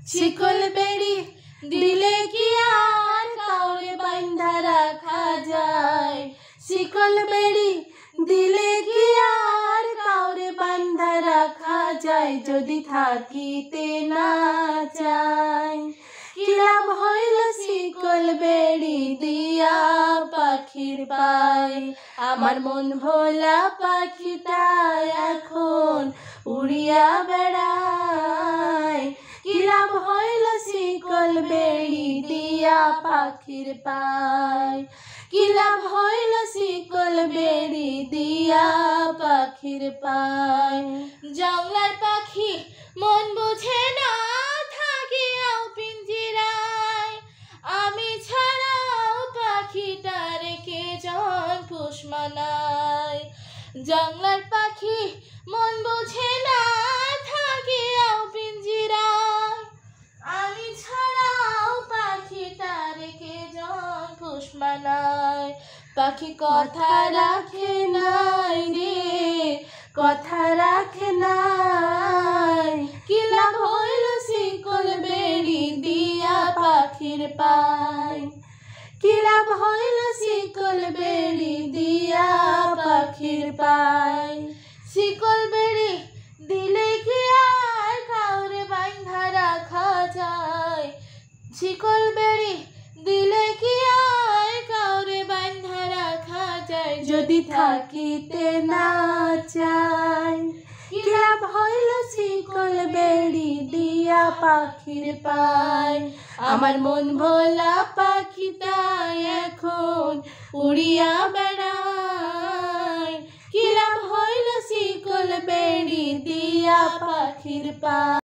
শিকল বেড়ি দিলে কি আর কাউরে বাইন্ধা রাখা যায়? শিকল বেড়ি দিলে কি আর কাউরে বাইন্ধা রাখা যায়? যদি থাকিতে না চায় কি লাভ হইল শিকল বেড়ি দিয়া পাখির পায়? আমার মন ভোলা পাখিটা এখন উড়িয়া বেড়ায়। কি লাভ হইল শিকল বেড়ি দিয়া পাখির পায়? কি লাভ হইল শিকল বেড়ি দিয়া পাখির পায়? জংলার পাখি মন বুঝে না থাকিয়াও পিঞ্জিরায়, আমি ছাড়াও পাখিটার কে জন পোষ মানায়। জংলার পাখি মন বুঝে না থাকিয়াও পিঞ্জিরায়, আমি ছাড়াও পাখিটার কে জন পোষ মানায়। পাখি কথা রাখে নাই রে, কথা রাখে নাই। কি লাভ হইল শিকল বেড়ি দিয়া পাখির পায়? কি লাভ হইল শিকল বেড়ি দিয়া পাখির পায়? শিকল বেড়ি দিলে কি আর কাউরে বাইন্ধা রাখা যায়? শিকল বেড়ি দিলে কি আর কাউরে বাইন্ধা রাখা যায়? যদি থাকিতে না চায় কি লাভ হইল শিকল বেড়ি দিয়া পাখির পায়? আমার মন ভোলা পাখিটা এখন উড়িয়া বেড়ায়। কি লাভ হইল শিকল বেড়ি দিয়া পাখির পায়?